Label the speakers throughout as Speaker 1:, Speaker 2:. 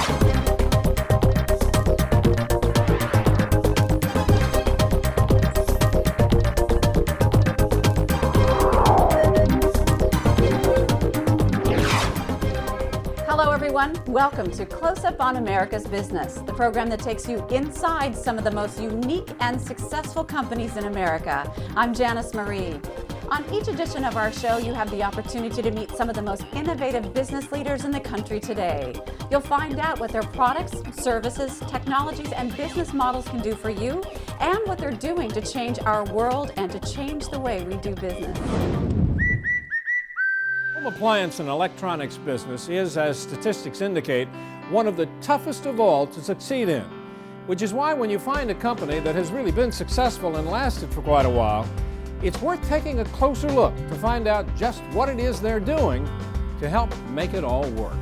Speaker 1: Hello everyone, welcome to Close Up on America's Business, the program that takes you inside some of the most unique and successful companies in America. I'm Janice Marie. On each edition of our show, you have the opportunity to meet some of the most innovative business leaders in the country today. You'll find out what their products, services, technologies, and business models can do for you, and what they're doing to change our world and to change the way we do business.
Speaker 2: Home appliance and electronics business is, as statistics indicate, one of the toughest of all to succeed in, which is why when you find a company that has really been successful and lasted for quite a while, it's worth taking a closer look to find out just what it is they're doing to help make it all work.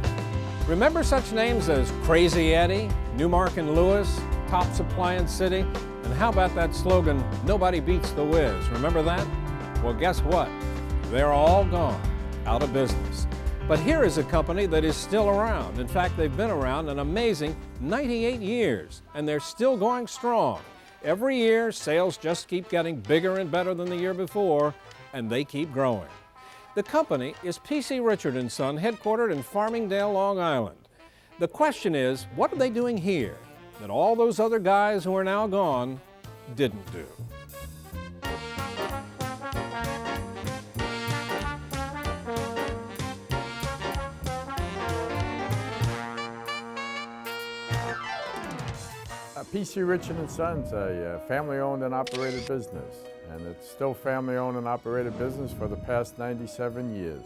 Speaker 2: Remember such names as Crazy Eddie, Newmark and Lewis, Tops Appliance City, and how about that slogan, "Nobody beats the whiz"? Remember that? Well, guess what? They're all gone. Out of business. But here is a company that is still around. In fact, they've been around an amazing 98 years, and they're still going strong. Every year, sales just keep getting bigger and better than the year before, and they keep growing. The company is P.C. Richard & Son, headquartered in Farmingdale, Long Island. The question is, what are they doing here that all those other guys who are now gone didn't do?
Speaker 3: P.C. Richard & Son's a family-owned and operated business, and it's still family-owned and operated business for the past 97 years.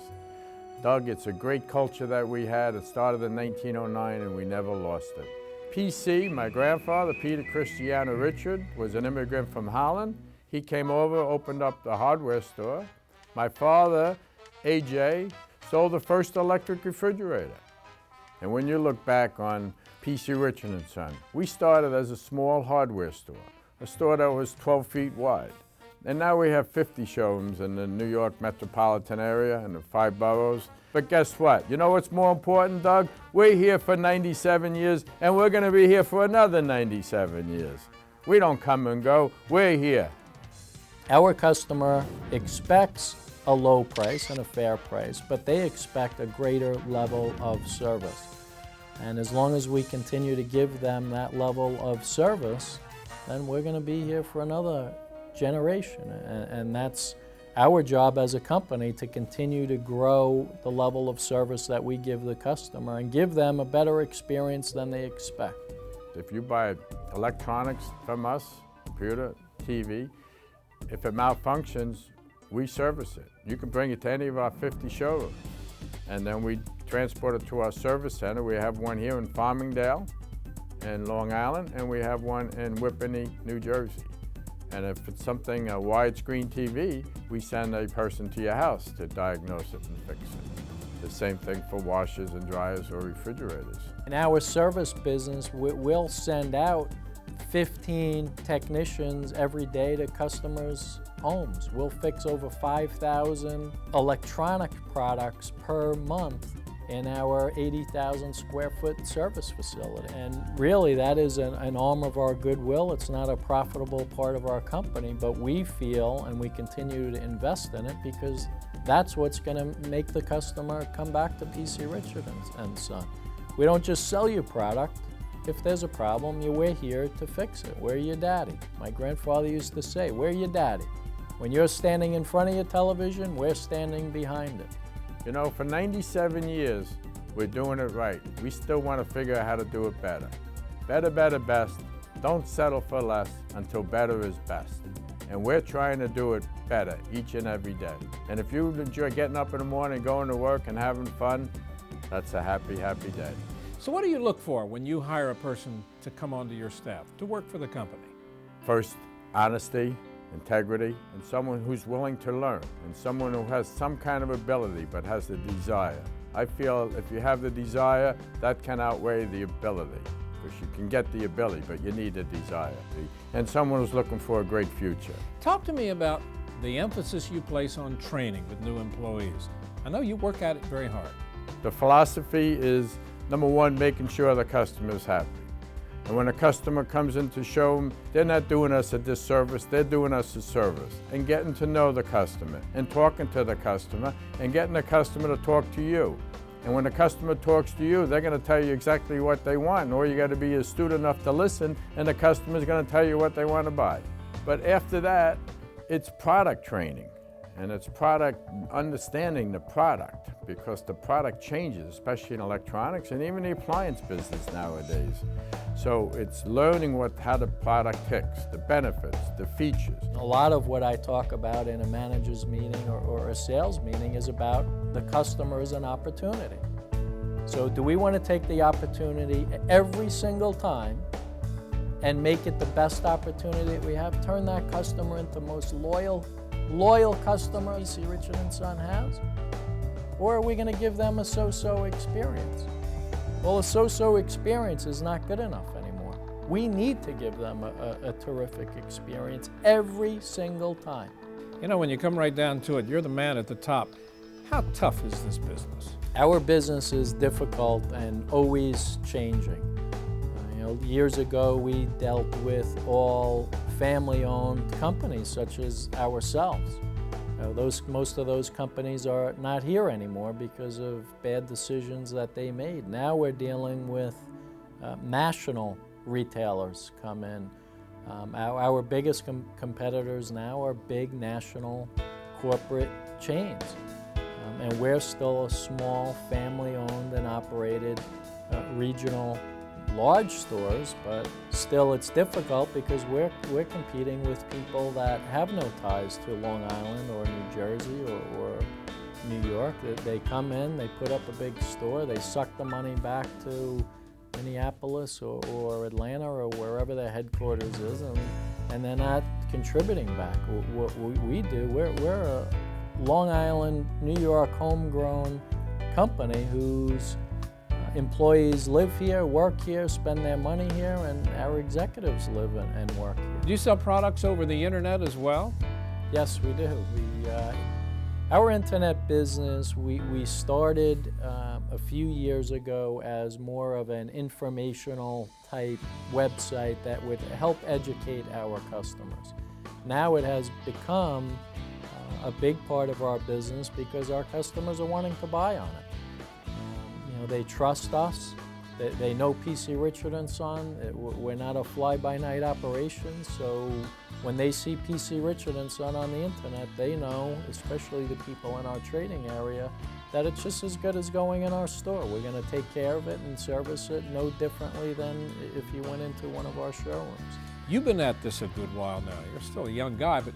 Speaker 3: Doug, it's a great culture that we had. It started in 1909 and we never lost it. P.C., my grandfather, Peter Christiana Richard, was an immigrant from Holland. He came over, opened up the hardware store. My father, A.J., sold the first electric refrigerator. And when you look back on P.C. Richard & Son, we started as a small hardware store, a store that was 12 feet wide. And now we have 50 showrooms in the New York metropolitan area and the 5 boroughs. But guess what? You know what's more important, Doug? We're here for 97 years, and we're going to be here for another 97 years. We don't come and go, we're here.
Speaker 4: Our customer expects a low price and a fair price, but they expect a greater level of service. And as long as we continue to give them that level of service, then we're going to be here for another generation. And that's our job as a company, to continue to grow the level of service that we give the customer and give them a better experience than they expect.
Speaker 3: If you buy electronics from us, computer, TV, if it malfunctions, we service it. You can bring it to any of our 50 showrooms, and then we transport it to our service center. We have one here in Farmingdale and Long Island, and we have one in Whippany, New Jersey. And if it's something, a widescreen TV, we send a person to your house to diagnose it and fix it. The same thing for washers and dryers or refrigerators.
Speaker 4: In our service business, we'll send out 15 technicians every day to customers' homes. We'll fix over 5,000 electronic products per month in our 80,000 square foot service facility. And really that is an arm of our goodwill. It's not a profitable part of our company, but we feel, and we continue to invest in it, because that's what's going to make the customer come back to P.C. Richard & Son. We don't just sell you product. If there's a problem, we're here to fix it. We're your daddy. My grandfather used to say, we're your daddy. When you're standing in front of your television, we're standing behind it.
Speaker 3: You know, for 97 years, we're doing it right. We still want to figure out how to do it better. Better, better, best. Don't settle for less until better is best. And we're trying to do it better each and every day. And if you enjoy getting up in the morning, going to work and having fun, that's a happy, happy day.
Speaker 2: So what do you look for when you hire a person to come onto your staff, to work for the company?
Speaker 3: First, honesty, integrity, and someone who's willing to learn, and someone who has some kind of ability but has the desire. I feel if you have the desire, that can outweigh the ability, because you can get the ability, but you need the desire. And someone who's looking for a great future.
Speaker 2: Talk to me about the emphasis you place on training with new employees. I know you work at it very hard.
Speaker 3: The philosophy is Number one, making sure the customer is happy. And when a customer comes in to show them, they're not doing us a disservice, they're doing us a service. And getting to know the customer, and talking to the customer, and getting the customer to talk to you. And when the customer talks to you, they're going to tell you exactly what they want. And all you got to be astute enough to listen, and the customer's going to tell you what they want to buy. But after that, it's product training. And it's product, understanding the product, because the product changes, especially in electronics and even the appliance business nowadays. So it's learning how the product ticks, the benefits, the features.
Speaker 4: A lot of what I talk about in a manager's meeting or a sales meeting is about the customer as an opportunity. So do we want to take the opportunity every single time and make it the best opportunity that we have? Turn that customer into the most loyal customer PC Richard & Son has? Or are we going to give them a so-so experience? Well, a so-so experience is not good enough anymore. We need to give them a terrific experience every single time.
Speaker 2: You know, when you come right down to it, you're the man at the top. How tough is this business?
Speaker 4: Our business is difficult and always changing. Years ago, we dealt with all family-owned companies such as ourselves. Most of those companies are not here anymore because of bad decisions that they made. Now we're dealing with national retailers come in. Our biggest competitors now are big national corporate chains. And we're still a small family-owned and operated regional large stores, but still it's difficult because we're competing with people that have no ties to Long Island or New Jersey or New York. They come in, they put up a big store, they suck the money back to Minneapolis or Atlanta or wherever their headquarters is, and they're not contributing back. What we do, we're a Long Island, New York homegrown company whose employees live here, work here, spend their money here, and our executives live and work here.
Speaker 2: Do you sell products over the internet as well?
Speaker 4: Yes, we do. Our internet business, we started a few years ago as more of an informational type website that would help educate our customers. Now it has become a big part of our business because our customers are wanting to buy on it. They trust us. They know PC Richard & Son. We're not a fly-by-night operation, so when they see PC Richard & Son on the internet, they know, especially the people in our trading area, that it's just as good as going in our store. We're going to take care of it and service it no differently than if you went into one of our showrooms.
Speaker 2: You've been at this a good while now. You're still a young guy, but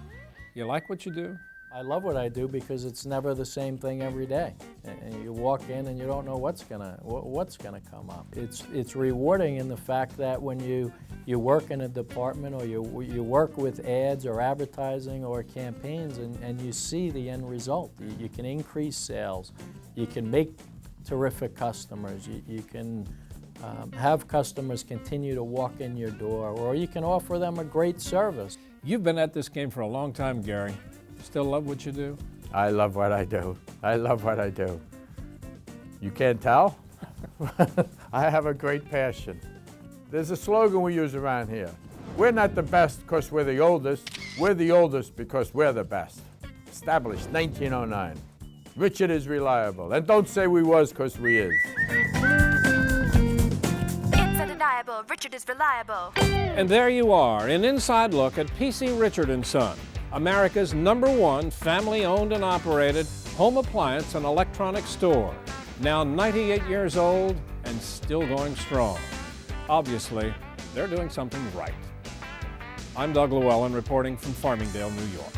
Speaker 2: you like what you do?
Speaker 4: I love what I do because it's never the same thing every day. And you walk in and you don't know what's gonna come up. It's rewarding in the fact that when you work in a department or you work with ads or advertising or campaigns and you see the end result. You can increase sales. You can make terrific customers. You can have customers continue to walk in your door, or you can offer them a great service.
Speaker 2: You've been at this game for a long time, Gary. Still love what you do?
Speaker 3: I love what I do. I love what I do. You can't tell? I have a great passion. There's a slogan we use around here. We're not the best because we're the oldest. We're the oldest because we're the best. Established 1909. Richard is reliable. And don't say we was because we is.
Speaker 5: It's undeniable. Richard is reliable.
Speaker 2: And there you are, an inside look at PC Richard & Son, America's #1 family-owned and operated home appliance and electronics store. Now 98 years old and still going strong. Obviously, they're doing something right. I'm Doug Llewellyn reporting from Farmingdale, New York.